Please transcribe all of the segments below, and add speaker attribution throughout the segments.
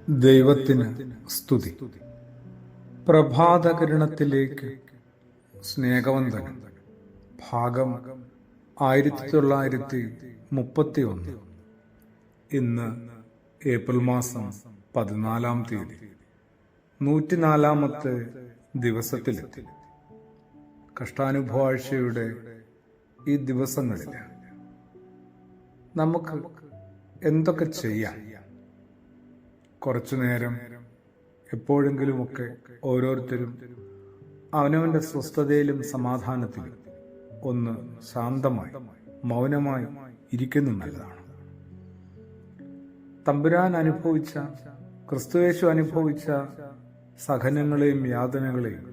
Speaker 1: ദൈവത്തിന് സ്തുതി. പ്രഭാതകിരണത്തിലേക്ക് സ്നേഹവന്ദനം. ഭാഗം 1931. ഇന്ന് ഏപ്രിൽ മാസം 14-ാം തീയതി, 104-ാമത്തെ ദിവസത്തിലെത്തി. കഷ്ടാനുഭവാഴ്ചയുടെ ഈ ദിവസങ്ങളിൽ നമുക്ക് എന്തൊക്കെ ചെയ്യാം? കുറച്ചു നേരം എപ്പോഴെങ്കിലുമൊക്കെ ഓരോരുത്തരും അവനവന്റെ സ്വസ്ഥതയിലും സമാധാനത്തിലും ഒന്ന് ശാന്തമായി മൗനമായി ഇരിക്കുന്നു നല്ലതാണ്. തമ്പുരാൻ അനുഭവിച്ച, ക്രിസ്തുയേശു അനുഭവിച്ച സഹനങ്ങളെയും യാതനകളെയും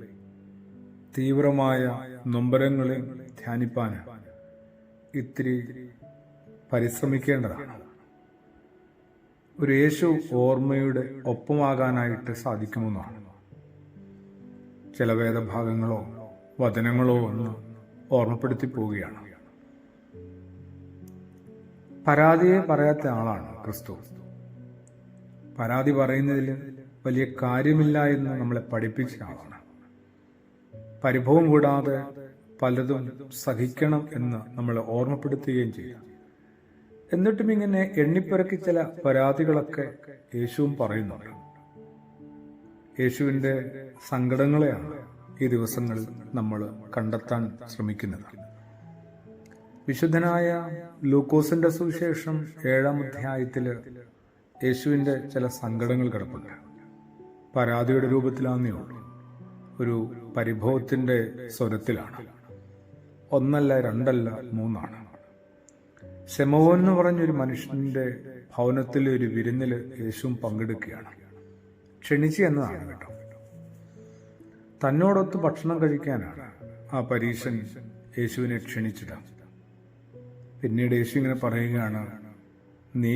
Speaker 1: തീവ്രമായ നൊമ്പരങ്ങളെയും ധ്യാനിപ്പാൻ ഇത്തിരി പരിശ്രമിക്കേണ്ടതാണ്. ഒരു യേശു ഓർമ്മയുടെ ഒപ്പമാകാനായിട്ട് സാധിക്കുമെന്നാണ്. ചില വേദഭാഗങ്ങളോ വചനങ്ങളോ ഒന്ന് ഓർമ്മപ്പെടുത്തി പോവുകയാണ്. പരാതിയെ പറയാത്ത ആളാണ് ക്രിസ്തു. പരാതി പറയുന്നതിൽ വലിയ കാര്യമില്ല എന്ന് നമ്മളെ പഠിപ്പിച്ച ആളാണ്. പരിഭവം കൂടാതെ പലതും സഹിക്കണം എന്ന് നമ്മളെ ഓർമ്മപ്പെടുത്തുകയും ചെയ്യും. എന്നിട്ടും ഇങ്ങനെ എണ്ണിപ്പിറക്കി ചില പരാതികളൊക്കെ യേശുവും പറയുന്നുണ്ട്. യേശുവിന്റെ സങ്കടങ്ങളെയാണ് ഈ ദിവസങ്ങളിൽ നമ്മൾ കണ്ടെത്താൻ ശ്രമിക്കുന്നത്. വിശുദ്ധനായ ലൂക്കോസിന്റെ സുവിശേഷം 7-ാം അധ്യായത്തില് യേശുവിന്റെ ചില സങ്കടങ്ങൾ കിടപ്പുണ്ട്. പരാതിയുടെ രൂപത്തിലാന്നേ ഉള്ളൂ. ഒരു പരിഭവത്തിന്റെ സ്വരത്തിലാണ്. 1 അല്ല 2 അല്ല 3 ശമോൻ എന്ന് പറഞ്ഞൊരു മനുഷ്യന്റെ ഭവനത്തിലെ ഒരു വിരുന്നില് യേശുവും പങ്കെടുക്കുകയാണ്. ക്ഷണിച്ചു എന്നതാണ് കേട്ടോ. തന്നോടൊത്ത് ഭക്ഷണം കഴിക്കാനാണ് ആ പരീശൻ യേശുവിനെ ക്ഷണിച്ചത്. പിന്നീട് യേശു ഇങ്ങനെ പറയുകയാണ്, നീ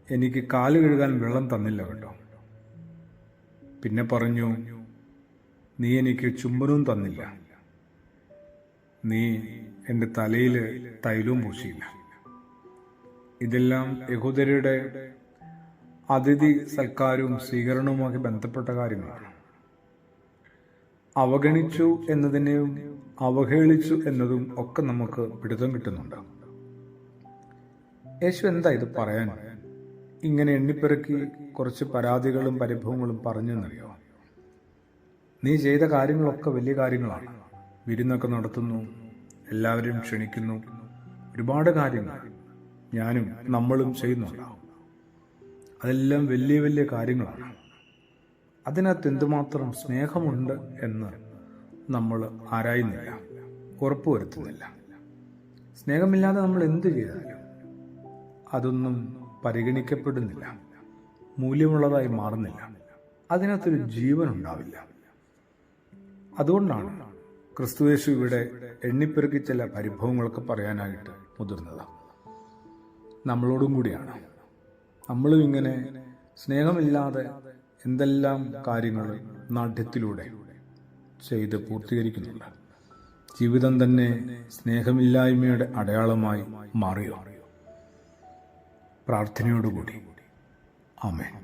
Speaker 1: എനിക്ക് കാല് കഴുകാൻ വെള്ളം തന്നില്ല കേട്ടോ. പിന്നെ പറഞ്ഞു, നീ എനിക്ക് ചുംബനവും തന്നില്ല, നീ എൻ്റെ തലയിൽ തൈലവും പൂശിയില്ല. ഇതെല്ലാം യഹൂദരുടെ അതിഥി സൽക്കാരവും സ്വീകരണവുമായി ബന്ധപ്പെട്ട കാര്യങ്ങളാണ്. അവഗണിച്ചു എന്നതിനെയും അവഹേളിച്ചു എന്നതും ഒക്കെ നമുക്ക് പിടുത്തം കിട്ടുന്നുണ്ട്. യേശു എന്താ ഇത് പറയാൻ ഇങ്ങനെ എണ്ണിപ്പെറുക്കി കുറച്ച് പരാതികളും പരിഭവങ്ങളും പറഞ്ഞെന്നറിയോ? നീ ചെയ്ത കാര്യങ്ങളൊക്കെ വലിയ കാര്യങ്ങളാണ്. വിരുന്നൊക്കെ നടത്തുന്നു, എല്ലാവരെയും ക്ഷണിക്കുന്നു, ഒരുപാട് കാര്യങ്ങൾ ഞാനും നമ്മളും ചെയ്യുന്നുണ്ടാവും. അതെല്ലാം വലിയ വലിയ കാര്യങ്ങളാണ്. അതിനകത്ത് എന്തുമാത്രം സ്നേഹമുണ്ട് എന്ന് നമ്മൾ ആരായുന്നില്ല, ഉറപ്പുവരുത്തുന്നില്ല. സ്നേഹമില്ലാതെ നമ്മൾ എന്ത് ചെയ്താലും അതൊന്നും പരിഗണിക്കപ്പെടുന്നില്ല, മൂല്യമുള്ളതായി മാറുന്നില്ല, അതിനകത്തൊരു ജീവൻ ഉണ്ടാവില്ല. അതുകൊണ്ടാണ് ക്രിസ്തുയേശു ഇവിടെ എണ്ണിപ്പെറുക്കി ചില പരിഭവങ്ങളൊക്കെ പറയാനായിട്ട് മുതിർന്നത്. നമ്മളോടും കൂടിയാണ്. നമ്മളും ഇങ്ങനെ സ്നേഹമില്ലാതെ എന്തെല്ലാം കാര്യങ്ങൾ നാട്യത്തിലൂടെ ചെയ്ത് പൂർത്തീകരിക്കുന്നുണ്ട്. ജീവിതം തന്നെ സ്നേഹമില്ലായ്മയുടെ അടയാളമായി മാറിയോ? പ്രാർത്ഥനയോടുകൂടി ആമേൻ.